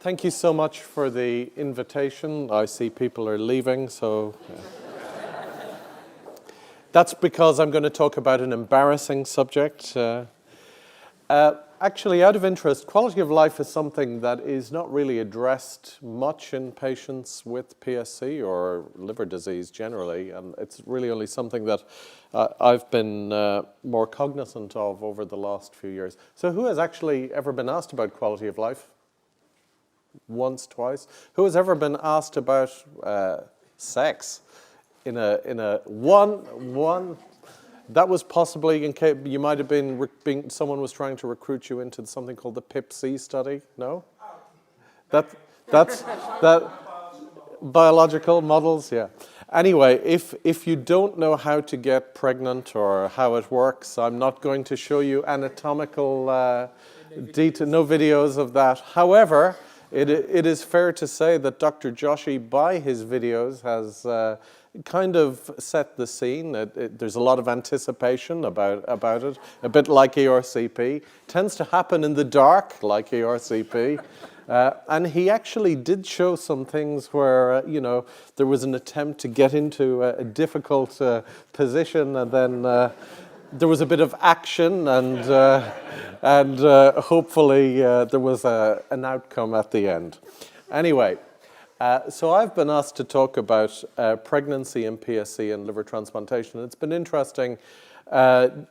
Thank you so much for the invitation. I see people are leaving, so that's because I'm going to talk about an embarrassing subject. Actually, out of interest, quality of life is something that is not really addressed much in patients with PSC or liver disease generally, and it's really only something that I've been more cognizant of over the last few years. So who has actually ever been asked about quality of life? Once, twice? Who has ever been asked about sex in a one? That was possibly in case you might have been someone was trying to recruit you into something called the PSC study. No, that's that biological models. Yeah. Anyway, if you don't know how to get pregnant or how it works, I'm not going to show you anatomical detail. No videos of that. However, it is fair to say that Dr. Joshi, by his videos, has kind of set the scene. There's a lot of anticipation about it, a bit like ERCP. Tends to happen in the dark, like ERCP. And he actually did show some things where, there was an attempt to get into a difficult position, and then there was a bit of action, and hopefully there was an outcome at the end. Anyway, so I've been asked to talk about pregnancy and PSC and liver transplantation. It's been interesting, being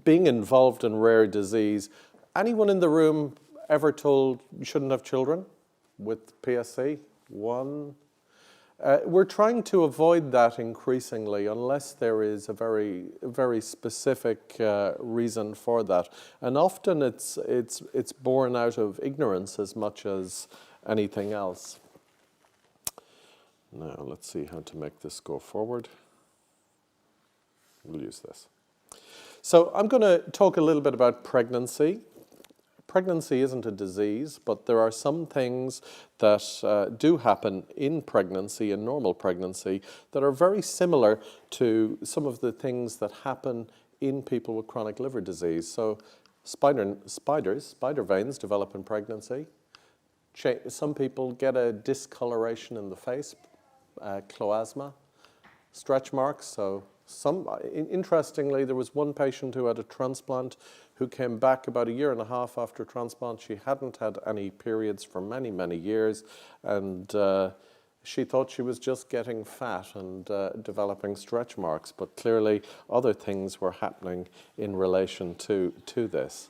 involved in rare disease. Anyone in the room ever told you shouldn't have children with PSC? One. We're trying to avoid that increasingly unless there is a very, very specific reason for that. And often it's born out of ignorance as much as anything else. Now, let's see how to make this go forward. We'll use this. So I'm going to talk a little bit about pregnancy. Pregnancy isn't a disease, but there are some things that do happen in pregnancy, in normal pregnancy, that are very similar to some of the things that happen in people with chronic liver disease. So spider veins develop in pregnancy. Some people get a discoloration in the face, cloasma, stretch marks. So interestingly, there was one patient who had a transplant who came back about a year and a half after transplant. She hadn't had any periods for many, many years, and she thought she was just getting fat and developing stretch marks, but clearly other things were happening in relation to this.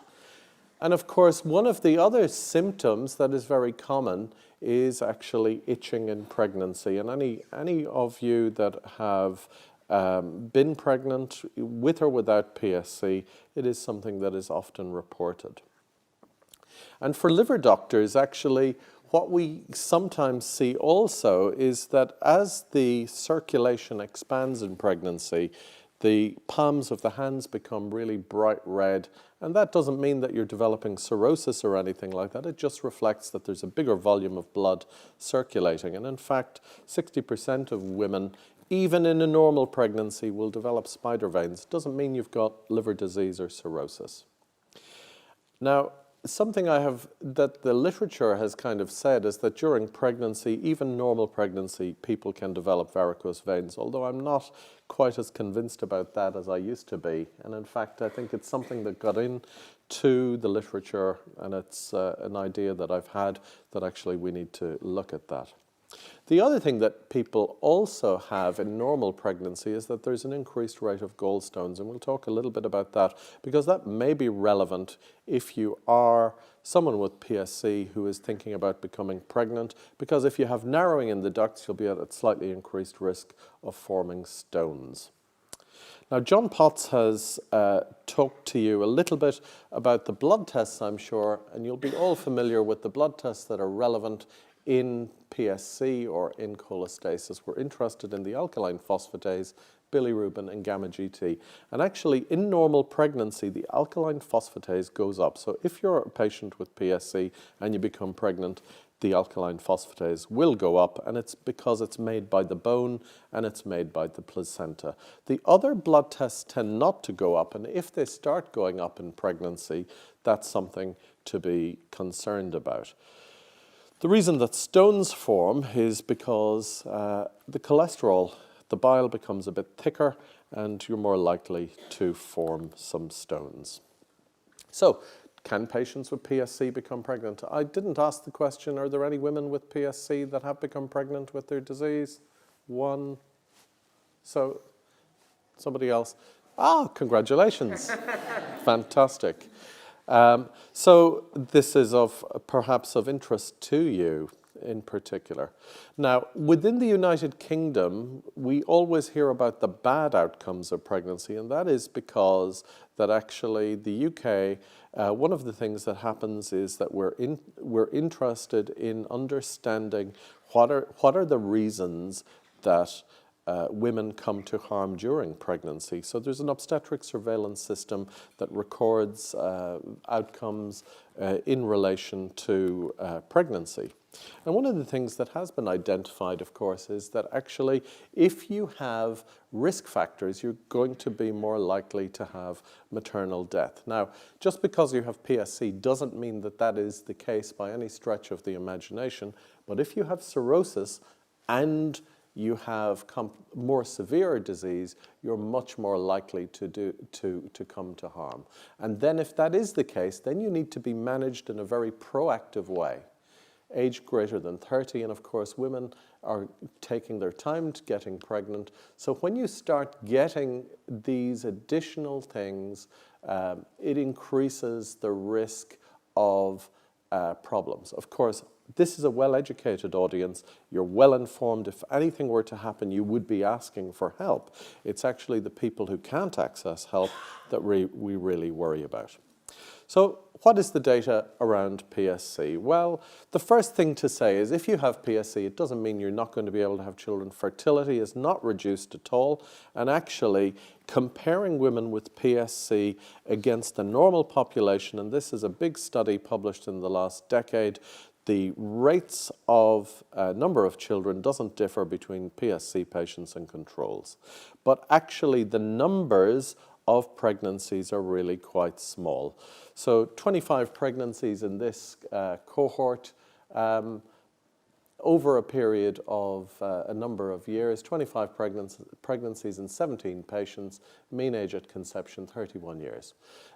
And of course, one of the other symptoms that is very common is actually itching in pregnancy. And any of you that have been pregnant with or without PSC, it is something that is often reported. And for liver doctors, actually, what we sometimes see also is that as the circulation expands in pregnancy, the palms of the hands become really bright red, and that doesn't mean that you're developing cirrhosis or anything like that. It just reflects that there's a bigger volume of blood circulating. And in fact, 60% of women, even in a normal pregnancy, will develop spider veins. It doesn't mean you've got liver disease or cirrhosis. Now, something that the literature has kind of said is that during pregnancy, even normal pregnancy, people can develop varicose veins, although I'm not quite as convinced about that as I used to be. And in fact, I think it's something that got into the literature, and it's an idea that I've had that actually we need to look at that. The other thing that people also have in normal pregnancy is that there's an increased rate of gallstones, and we'll talk a little bit about that because that may be relevant if you are someone with PSC who is thinking about becoming pregnant, because if you have narrowing in the ducts, you'll be at a slightly increased risk of forming stones. Now, John Potts has talked to you a little bit about the blood tests, I'm sure, and you'll be all familiar with the blood tests that are relevant in PSC or in cholestasis. We're interested in the alkaline phosphatase, bilirubin, and gamma-GT. And actually, in normal pregnancy, the alkaline phosphatase goes up. So if you're a patient with PSC and you become pregnant, the alkaline phosphatase will go up, and it's because it's made by the bone and it's made by the placenta. The other blood tests tend not to go up, and if they start going up in pregnancy, that's something to be concerned about. The reason that stones form is because the cholesterol, the bile becomes a bit thicker, and you're more likely to form some stones. So, can patients with PSC become pregnant? I didn't ask the question, are there any women with PSC that have become pregnant with their disease? One. So, somebody else. Congratulations. Fantastic. So this is perhaps of interest to you in particular. Now, within the United Kingdom, we always hear about the bad outcomes of pregnancy, and that is because that actually the UK, one of the things that happens is that we're interested in understanding what are the reasons that women come to harm during pregnancy. So there's an obstetric surveillance system that records outcomes in relation to pregnancy. And one of the things that has been identified, of course, is that actually if you have risk factors, you're going to be more likely to have maternal death. Now, just because you have PSC doesn't mean that that is the case by any stretch of the imagination, but if you have cirrhosis and you have more severe disease, you're much more likely to come to harm. And then if that is the case, then you need to be managed in a very proactive way. Age greater than 30, and of course women are taking their time to getting pregnant. So when you start getting these additional things, it increases the risk of problems. Of course, this is a well-educated audience. You're well-informed. If anything were to happen, you would be asking for help. It's actually the people who can't access help that we really worry about. So what is the data around PSC? Well, the first thing to say is if you have PSC, it doesn't mean you're not going to be able to have children. Fertility is not reduced at all. And actually, comparing women with PSC against the normal population, and this is a big study published in the last decade, the rates of number of children doesn't differ between PSC patients and controls. But actually, the numbers of pregnancies are really quite small. So 25 pregnancies in this cohort over a period of a number of years, 25 pregnancies in 17 patients, mean age at conception 31 years.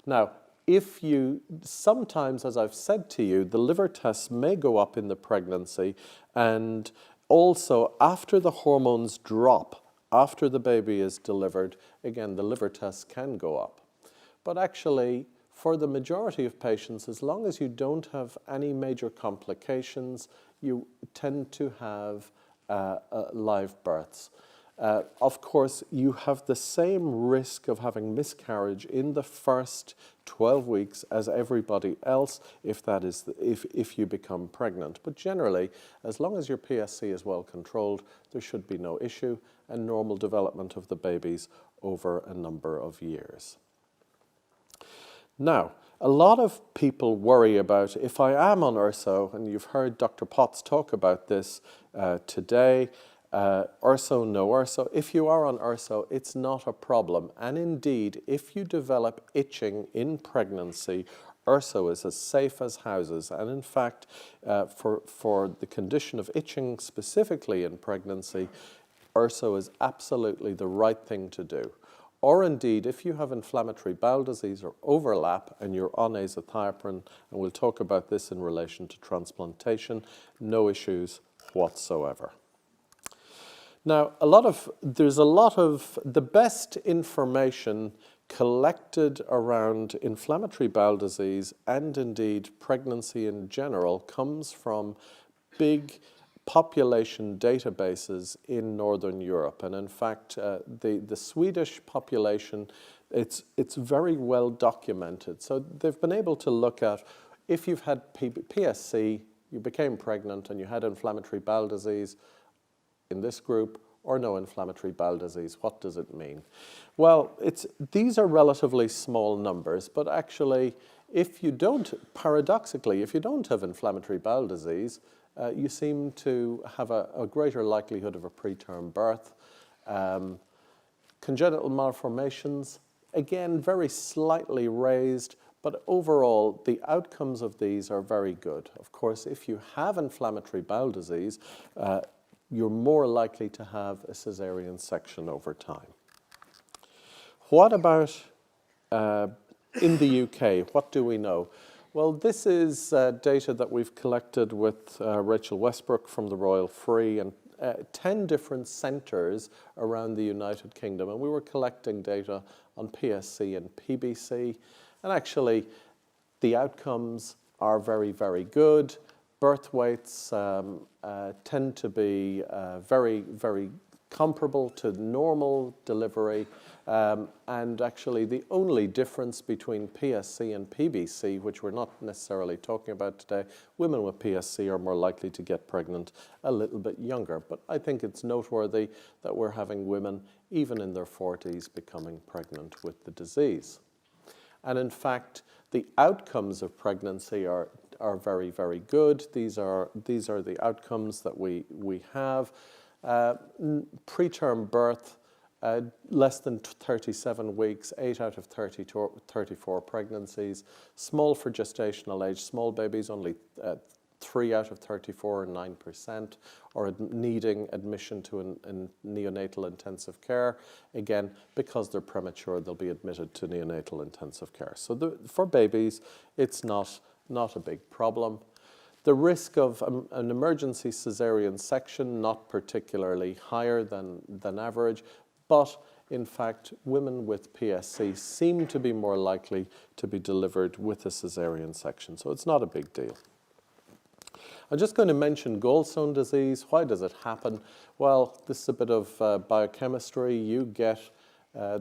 Now, if you, sometimes, as I've said to you, the liver tests may go up in the pregnancy, and also after the hormones drop, after the baby is delivered, again, the liver tests can go up. But actually, for the majority of patients, as long as you don't have any major complications, you tend to have live births. Of course, you have the same risk of having miscarriage in the first 12 weeks as everybody else if you become pregnant. But generally, as long as your PSC is well controlled, there should be no issue and normal development of the babies over a number of years. Now, a lot of people worry about if I am on URSO, and you've heard Dr. Potts talk about this today, URSO, no URSO. If you are on URSO, it's not a problem. And indeed, if you develop itching in pregnancy, URSO is as safe as houses. And in fact, for the condition of itching specifically in pregnancy, URSO is absolutely the right thing to do. Or indeed, if you have inflammatory bowel disease or overlap and you're on azathioprine, and we'll talk about this in relation to transplantation, no issues whatsoever. Now, there's a lot of the best information collected around inflammatory bowel disease and indeed pregnancy in general comes from big population databases in Northern Europe. And in fact, the Swedish population, it's very well documented. So they've been able to look at if you've had PSC, you became pregnant and you had inflammatory bowel disease, in this group, or no inflammatory bowel disease. What does it mean? Well, these are relatively small numbers, but actually, paradoxically, if you don't have inflammatory bowel disease, you seem to have a greater likelihood of a preterm birth. Congenital malformations, again, very slightly raised, but overall, the outcomes of these are very good. Of course, if you have inflammatory bowel disease, you're more likely to have a cesarean section over time. What about in the UK? What do we know? Well, this is data that we've collected with Rachel Westbrook from the Royal Free and 10 different centres around the United Kingdom. And we were collecting data on PSC and PBC. And actually, the outcomes are very, very good. Birth weights tend to be very, very comparable to normal delivery. And actually, the only difference between PSC and PBC, which we're not necessarily talking about today, women with PSC are more likely to get pregnant a little bit younger. But I think it's noteworthy that we're having women, even in their 40s, becoming pregnant with the disease. And in fact, the outcomes of pregnancy are very, very good. These are the outcomes that we have. Preterm birth, less than 37 weeks, 8 out of 34 pregnancies. Small for gestational age, small babies, only 3 out of 34, 9%, or needing admission to neonatal intensive care. Again, because they're premature, they'll be admitted to neonatal intensive care. So for babies, it's not a big problem. The risk of an emergency cesarean section, not particularly higher than average, but in fact, women with PSC seem to be more likely to be delivered with a cesarean section, so it's not a big deal. I'm just going to mention Gallstone disease. Why does it happen? Well, this is a bit of biochemistry. You get,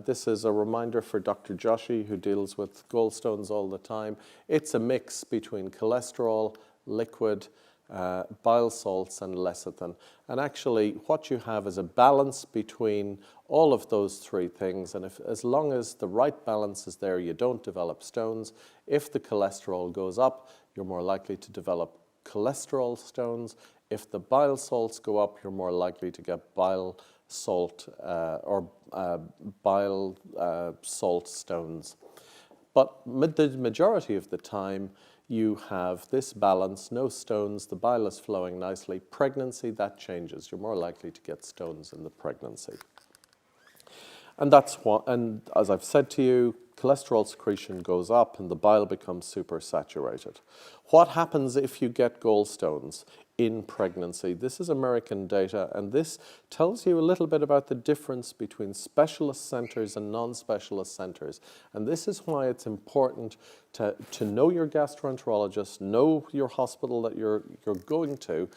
this is a reminder for Dr. Joshi, who deals with gallstones all the time. It's a mix between cholesterol, liquid, bile salts, and lecithin. And actually, what you have is a balance between all of those three things. And as long as the right balance is there, you don't develop stones. If the cholesterol goes up, you're more likely to develop cholesterol stones. If the bile salts go up, you're more likely to get bile salt bile salt stones. But the majority of the time, you have this balance, no stones, the bile is flowing nicely. Pregnancy, that changes. You're more likely to get stones in the pregnancy. And that's what, and as I've said to you, cholesterol secretion goes up and the bile becomes supersaturated. What happens if you get gallstones in pregnancy? This is American data, and this tells you a little bit about the difference between specialist centers and non-specialist centers. And this is why it's important to know your gastroenterologist, know your hospital that you're going to,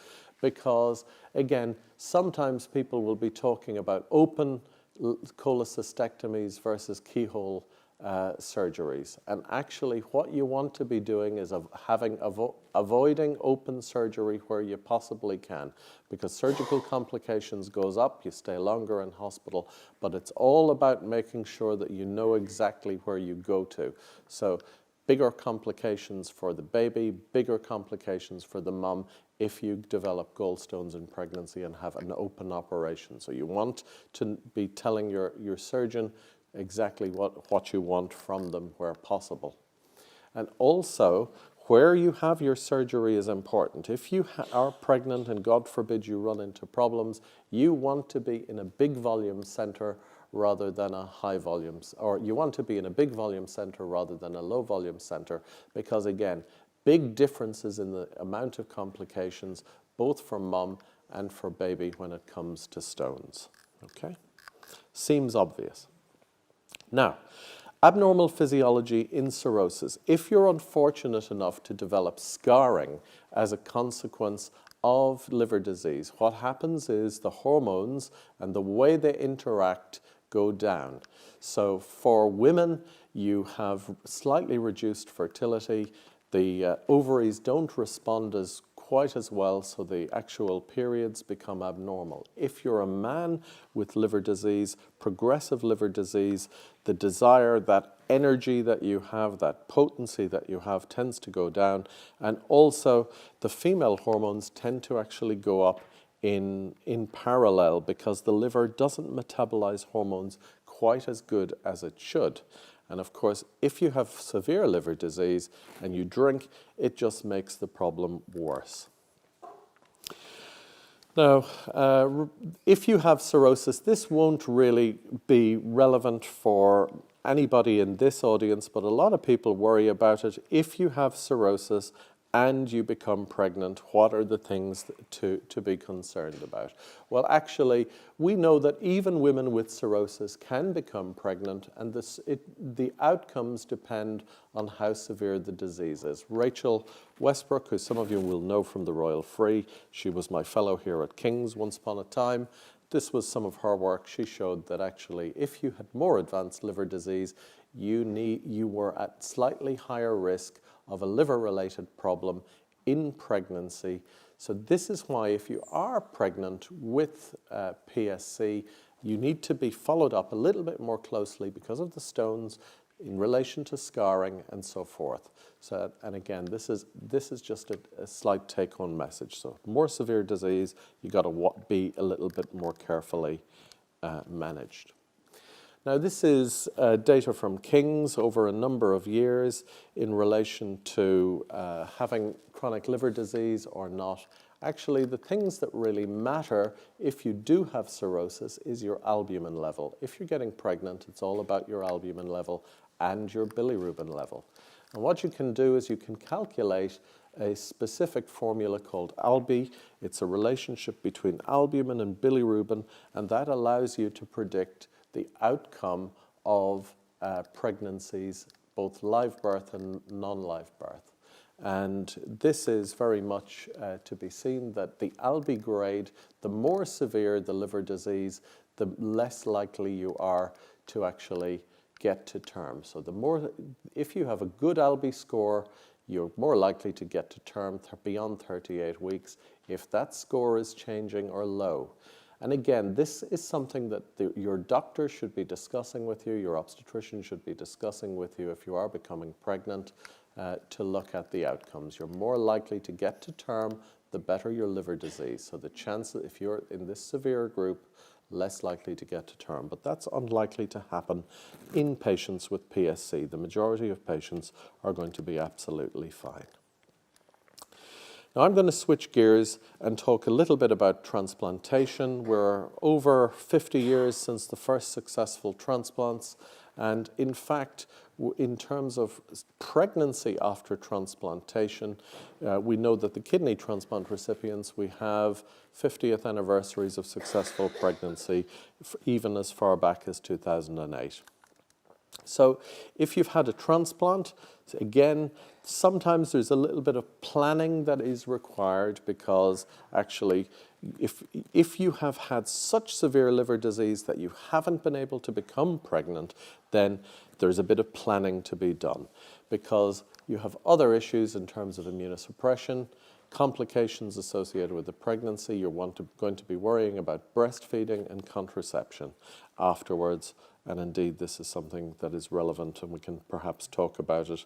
because again, sometimes people will be talking about open cholecystectomies versus keyhole surgeries. And actually what you want to be doing is avoiding open surgery where you possibly can, because surgical complications goes up, you stay longer in hospital, but it's all about making sure that you know exactly where you go to. So bigger complications for the baby, bigger complications for the mum if you develop gallstones in pregnancy and have an open operation. So you want to be telling your surgeon exactly what you want from them where possible. And also, where you have your surgery is important. If you are pregnant and God forbid you run into problems, you want to be in a big volume center rather than a high volume, or you want to be in a big volume center rather than a low volume center, because again, big differences in the amount of complications, both for mum and for baby when it comes to stones. Okay? Seems obvious. Now, abnormal physiology in cirrhosis. If you're unfortunate enough to develop scarring as a consequence of liver disease, what happens is the hormones and the way they interact go down. So for women, you have slightly reduced fertility. The ovaries don't respond as quite as well, so the actual periods become abnormal. If you're a man with liver disease, progressive liver disease, the desire, that energy that you have, that potency that you have tends to go down, and also the female hormones tend to actually go up in parallel because the liver doesn't metabolize hormones quite as good as it should. And of course, if you have severe liver disease and you drink, it just makes the problem worse. Now, if you have cirrhosis, this won't really be relevant for anybody in this audience, but a lot of people worry about it. If you have cirrhosis and you become pregnant, what are the things to be concerned about? Well, actually, we know that even women with cirrhosis can become pregnant, and the outcomes depend on how severe the disease is. Rachel Westbrook, who some of you will know from the Royal Free, she was my fellow here at King's once upon a time. This was some of her work. She showed that actually, if you had more advanced liver disease, you were at slightly higher risk of a liver-related problem in pregnancy. So this is why if you are pregnant with PSC, you need to be followed up a little bit more closely because of the stones in relation to scarring and so forth. So, and again, this is just a slight take-home message. So more severe disease, you got to be a little bit more carefully managed. Now, this is data from King's over a number of years in relation to having chronic liver disease or not. Actually, the things that really matter if you do have cirrhosis is your albumin level. If you're getting pregnant, it's all about your albumin level and your bilirubin level. And what you can do is you can calculate a specific formula called ALBI. It's a relationship between albumin and bilirubin, and that allows you to predict the outcome of pregnancies, both live birth and non-live birth. And this is very much to be seen that the ALBI grade, the more severe the liver disease, the less likely you are to actually get to term. So the more, if you have a good ALBI score, you're more likely to get to term beyond 38 weeks if that score is changing or low. And again, this is something that your doctor should be discussing with you, your obstetrician should be discussing with you if you are becoming pregnant to look at the outcomes. You're more likely to get to term, the better your liver disease. So the chance that if you're in this severe group, less likely to get to term. But that's unlikely to happen in patients with PSC. The majority of patients are going to be absolutely fine. Now I'm going to switch gears and talk a little bit about transplantation. We're over 50 years since the first successful transplants, and in fact, in terms of pregnancy after transplantation, we know that the kidney transplant recipients, we have 50th anniversaries of successful pregnancy, even as far back as 2008. So if you've had a transplant, again, sometimes there's a little bit of planning that is required because actually if you have had such severe liver disease that you haven't been able to become pregnant, then there's a bit of planning to be done because you have other issues in terms of immunosuppression, complications associated with the pregnancy. You're going to be worrying about breastfeeding and contraception afterwards. And indeed, this is something that is relevant, and we can perhaps talk about it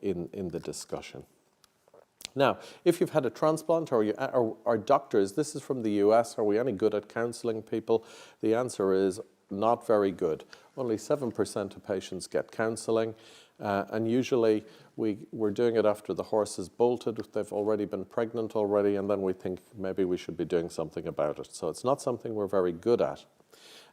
in the discussion. Now, if you've had a transplant or doctors, this is from the US, are we any good at counseling people? The answer is not very good. Only 7% of patients get counseling, and usually we're doing it after the horse is bolted, they've already been pregnant already, and then we think maybe we should be doing something about it. So it's not something we're very good at.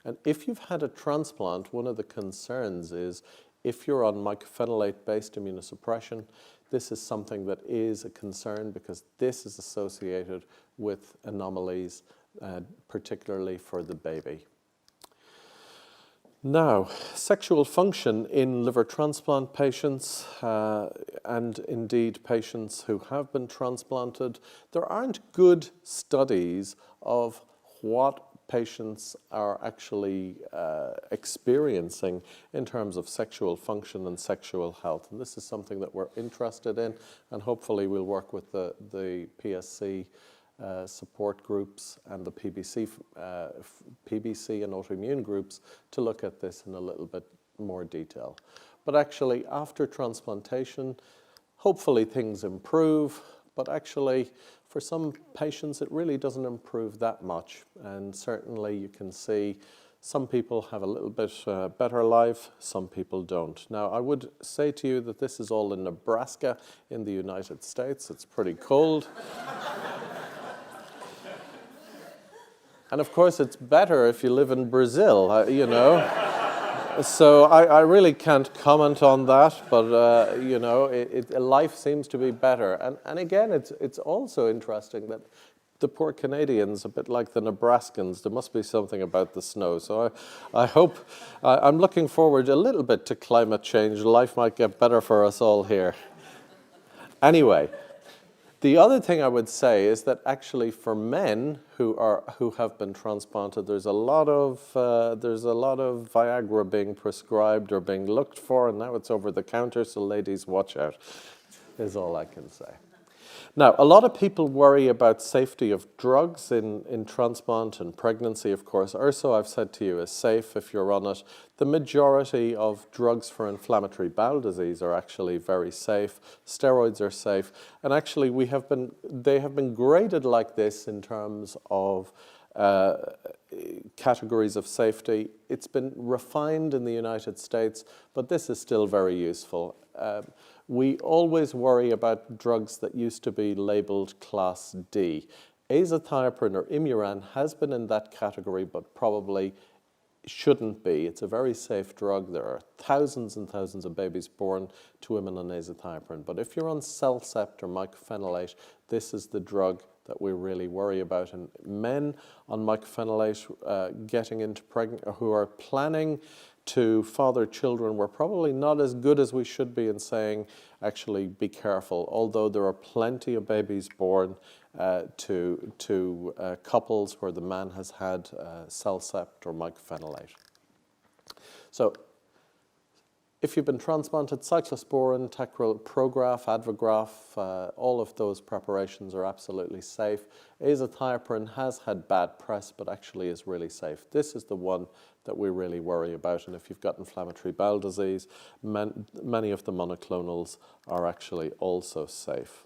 And if you've had a transplant, one of the concerns is if you're on mycophenolate-based immunosuppression, this is something that is a concern because this is associated with anomalies, particularly for the baby. Now, sexual function in liver transplant patients and indeed patients who have been transplanted, there aren't good studies of what patients are actually experiencing in terms of sexual function and sexual health. And this is something that we're interested in, and hopefully we'll work with the PSC support groups and the PBC and autoimmune groups to look at this in a little bit more detail. But actually, after transplantation, hopefully things improve, but actually for some patients it really doesn't improve that much. And certainly you can see some people have a little bit better life, some people don't. Now, I would say to you that this is all in Nebraska in the United States. It's pretty cold. And of course, it's better if you live in Brazil, you know. So I really can't comment on that, but you know, life seems to be better. And again, it's also interesting that the poor Canadians, a bit like the Nebraskans, there must be something about the snow. So I hope, I'm looking forward a little bit to climate change. Life might get better for us all here. Anyway. The other thing I would say is that actually for men who have been transplanted, there's a lot of Viagra being prescribed or being looked for, and now it's over the counter, so ladies, watch out, is all I can say. Now, a lot of people worry about safety of drugs in transplant and pregnancy, of course. Urso, I've said to you, is safe if you're on it. The majority of drugs for inflammatory bowel disease are actually very safe. Steroids are safe. And actually, they have been graded like this in terms of categories of safety. It's been refined in the United States, but this is still very useful. We always worry about drugs that used to be labeled Class D. Azathioprine or Imuran has been in that category, but probably shouldn't be. It's a very safe drug. There are thousands and thousands of babies born to women on azathioprine. But if you're on Celcept or mycophenolate, this is the drug that we really worry about. And men on mycophenolate getting into pregnant, who are planning to father children, we're probably not as good as we should be in saying, actually, be careful. Although there are plenty of babies born to couples where the man has had Celcept or mycophenolate. So, if you've been transplanted, cyclosporin, Prograf, Advograph, all of those preparations are absolutely safe. Azathioprine has had bad press, but actually is really safe. This is the one that we really worry about. And if you've got inflammatory bowel disease, many of the monoclonals are actually also safe.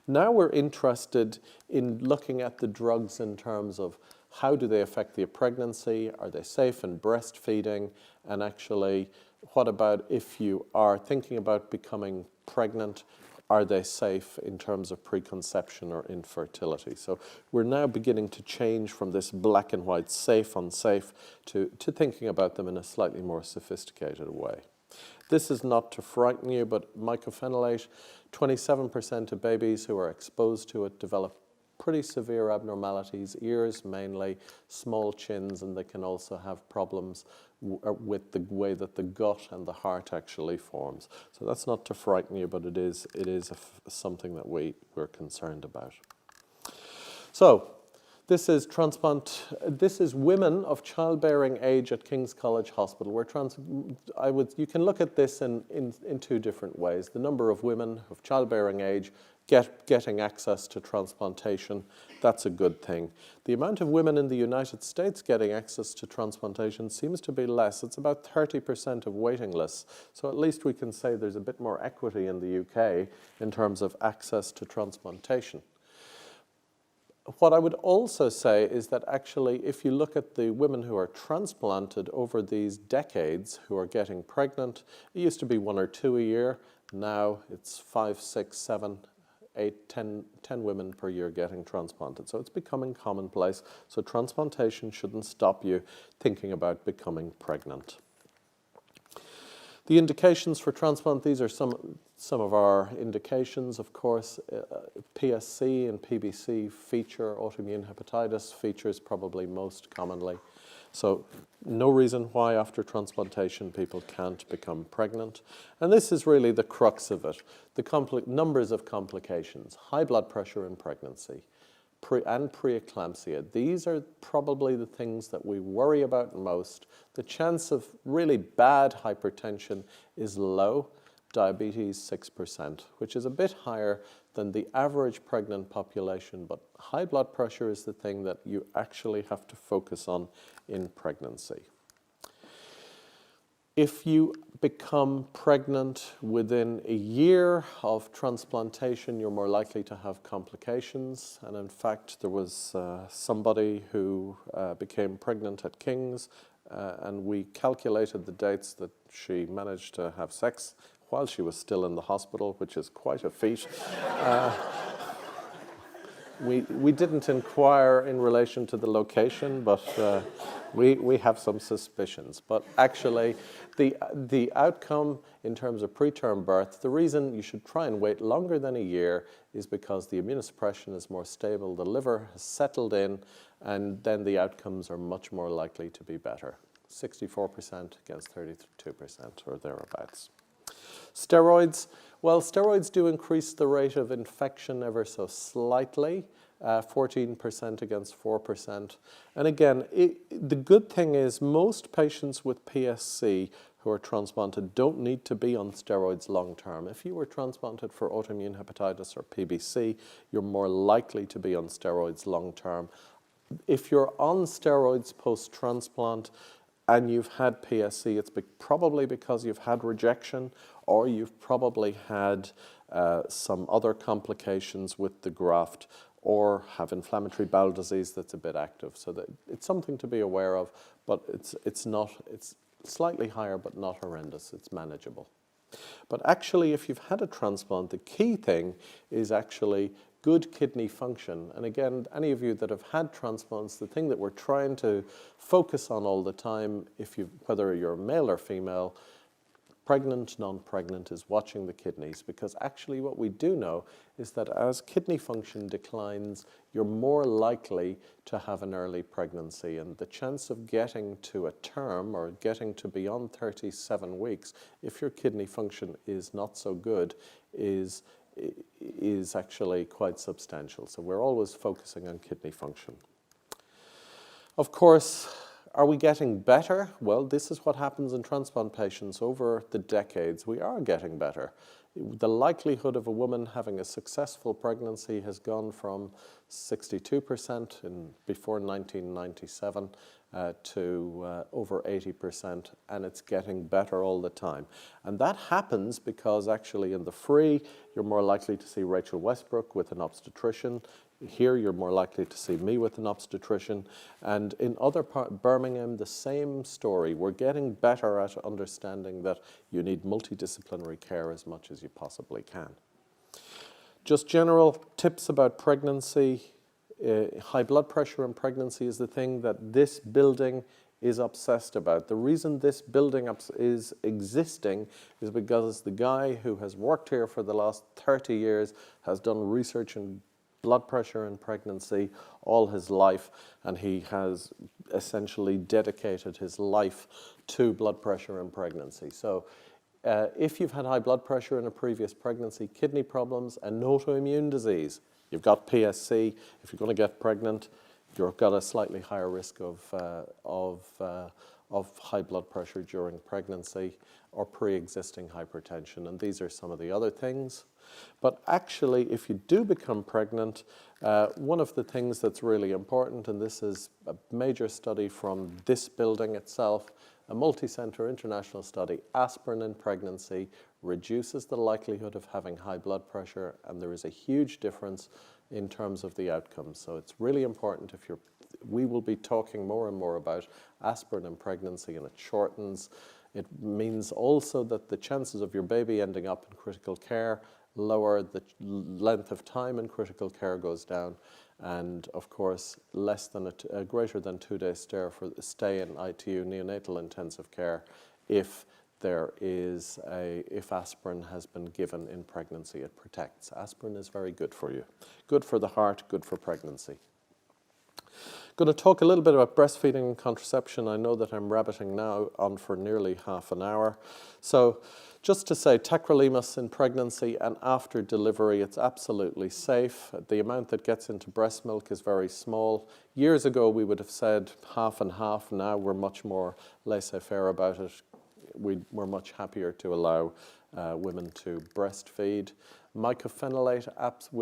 Now we're interested in looking at the drugs in terms of how do they affect the pregnancy, are they safe in breastfeeding, and actually, what about if you are thinking about becoming pregnant, are they safe in terms of preconception or infertility? So we're now beginning to change from this black and white safe, unsafe, to thinking about them in a slightly more sophisticated way. This is not to frighten you, but mycophenolate, 27% of babies who are exposed to it develop pretty severe abnormalities, ears mainly, small chins, and they can also have problems with the way that the gut and the heart actually forms. So that's not to frighten you, but it is something that we're concerned about. So this is this is women of childbearing age at King's College Hospital. You can look at this in two different ways. The number of women of childbearing age getting access to transplantation, that's a good thing. The amount of women in the United States getting access to transplantation seems to be less. It's about 30% of waiting lists. So at least we can say there's a bit more equity in the UK in terms of access to transplantation. What I would also say is that actually, if you look at the women who are transplanted over these decades who are getting pregnant, it used to be 1 or 2 a year. Now it's 5, 6, 7, 8, 10 women per year getting transplanted. So it's becoming commonplace. So transplantation shouldn't stop you thinking about becoming pregnant. The indications for transplant, these are some of our indications, of course. PSC and PBC feature, autoimmune hepatitis features probably most commonly. So no reason why after transplantation people can't become pregnant. And this is really the crux of it, the numbers of complications. High blood pressure in pregnancy, and pre-eclampsia. These are probably the things that we worry about most. The chance of really bad hypertension is low, diabetes 6%, which is a bit higher than the average pregnant population, but high blood pressure is the thing that you actually have to focus on in pregnancy. If you become pregnant within a year of transplantation, you're more likely to have complications. And in fact, there was somebody who became pregnant at King's, and we calculated the dates that she managed to have sex while she was still in the hospital, which is quite a feat. We didn't inquire in relation to the location, but we have some suspicions. But actually, the outcome in terms of preterm birth, the reason you should try and wait longer than a year is because the immunosuppression is more stable, the liver has settled in, and then the outcomes are much more likely to be better. 64% against 32% or thereabouts. Steroids. Well, steroids do increase the rate of infection ever so slightly, 14% against 4%. And again, the good thing is most patients with PSC who are transplanted don't need to be on steroids long term. If you were transplanted for autoimmune hepatitis or PBC, you're more likely to be on steroids long term. If you're on steroids post-transplant and you've had PSC, it's probably because you've had rejection, or you've probably had some other complications with the graft, or have inflammatory bowel disease that's a bit active. So that it's something to be aware of, but it's slightly higher, but not horrendous. It's manageable. But actually, if you've had a transplant, the key thing is actually good kidney function. And again, any of you that have had transplants, the thing that we're trying to focus on all the time, whether you're male or female, pregnant, non-pregnant, is watching the kidneys, because actually what we do know is that as kidney function declines, you're more likely to have an early pregnancy, and the chance of getting to a term or getting to beyond 37 weeks, if your kidney function is not so good, is actually quite substantial. So we're always focusing on kidney function. Of course, are we getting better? Well, this is what happens in transplant patients over the decades. We are getting better. The likelihood of a woman having a successful pregnancy has gone from 62% before 1997 to over 80%, and it's getting better all the time. And that happens because actually in the free, you're more likely to see Rachel Westbrook with an obstetrician. Here, you're more likely to see me with an obstetrician. And in other parts, Birmingham, the same story. We're getting better at understanding that you need multidisciplinary care as much as you possibly can. Just general tips about pregnancy. High blood pressure in pregnancy is the thing that this building is obsessed about. The reason this building is existing is because the guy who has worked here for the last 30 years has done research in blood pressure in pregnancy all his life, and he has essentially dedicated his life to blood pressure in pregnancy. So if you've had high blood pressure in a previous pregnancy, kidney problems, and autoimmune disease, you've got PSC, if you're going to get pregnant, you've got a slightly higher risk of high blood pressure during pregnancy or pre-existing hypertension. And these are some of the other things. But actually, if you do become pregnant, one of the things that's really important, and this is a major study from this building itself, a multicenter international study, aspirin in pregnancy reduces the likelihood of having high blood pressure, and there is a huge difference in terms of the outcomes. So it's really important we will be talking more and more about aspirin in pregnancy, and it shortens. It means also that the chances of your baby ending up in critical care lower, the length of time in critical care goes down, and of course greater than 2 days stay in ITU neonatal intensive care if aspirin has been given in pregnancy. It protects. Aspirin is very good for you. Good for the heart, good for pregnancy. going to talk a little bit about breastfeeding and contraception. I know that I'm rabbiting now on for nearly half an hour. So just to say, tacrolimus in pregnancy and after delivery, it's absolutely safe. The amount that gets into breast milk is very small. Years ago, we would have said half and half. Now we're much more laissez-faire about it. We're much happier to allow women to breastfeed. Mycophenolate apps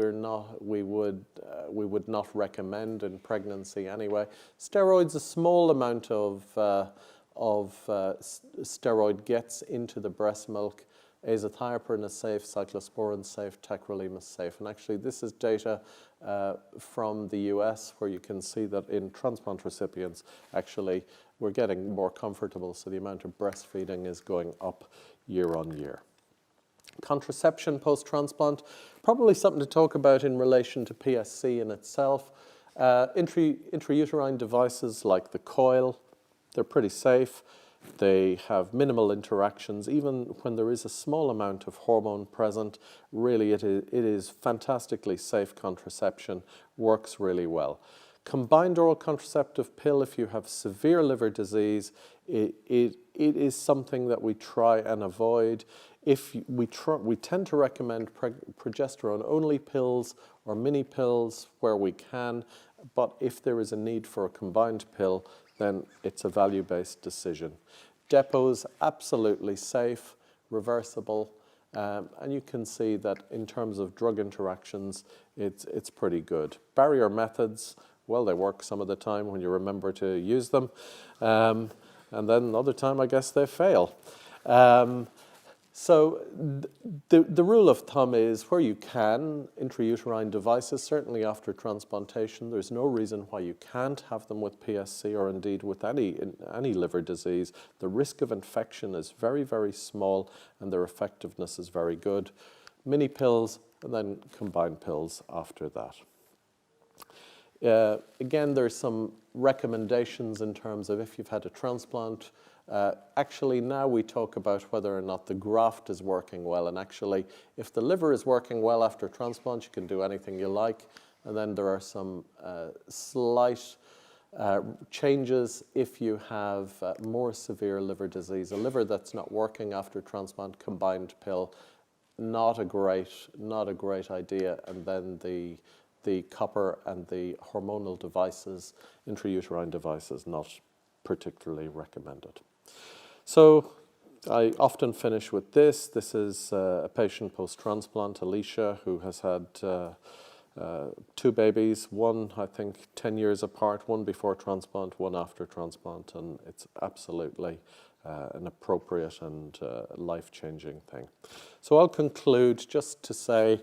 we would not recommend in pregnancy anyway. Steroids, a small amount of steroid gets into the breast milk. Azathioprine is safe, cyclosporin is safe, tacrolimus is safe. And actually this is data from the US where you can see that in transplant recipients, actually we're getting more comfortable, so the amount of breastfeeding is going up year on year. Contraception post-transplant, probably something to talk about in relation to PSC in itself. Intrauterine devices like the coil, they're pretty safe. They have minimal interactions. Even when there is a small amount of hormone present, really it is fantastically safe contraception, works really well. Combined oral contraceptive pill, if you have severe liver disease, it is something that we try and avoid. If we tend to recommend progesterone-only pills or mini pills where we can, but if there is a need for a combined pill, then it's a value-based decision. Depots, absolutely safe, reversible, and you can see that in terms of drug interactions, it's pretty good. Barrier methods, well, they work some of the time when you remember to use them, and then another time, I guess, they fail. So the rule of thumb is where you can, intrauterine devices, certainly after transplantation, there's no reason why you can't have them with PSC or indeed with any liver disease. The risk of infection is very, very small and their effectiveness is very good. Mini pills and then combined pills after that. Again, there's some recommendations in terms of if you've had a transplant. Actually, now we talk about whether or not the graft is working well. And actually, if the liver is working well after transplant, you can do anything you like. And then there are some slight changes if you have more severe liver disease. A liver that's not working after transplant, combined pill, not a great idea. And then the copper and the hormonal devices, intrauterine devices, not particularly recommended. So I often finish with this. This is a patient post-transplant, Alicia, who has had 2 babies, one I think 10 years apart, one before transplant, one after transplant, and it's absolutely an appropriate and life-changing thing. So I'll conclude just to say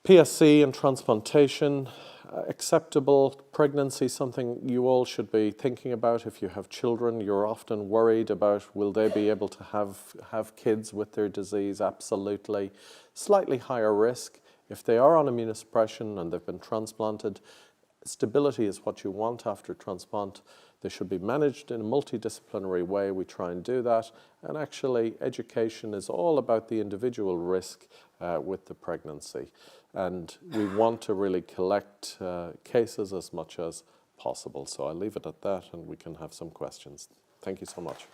PSC and transplantation, acceptable. Pregnancy, something you all should be thinking about. If you have children, you're often worried about will they be able to have kids with their disease? Absolutely. Slightly higher risk. If they are on immunosuppression and they've been transplanted, stability is what you want after transplant. They should be managed in a multidisciplinary way. We try and do that. And actually, education is all about the individual risk with the pregnancy. And we want to really collect cases as much as possible. So I'll leave it at that and we can have some questions. Thank you so much.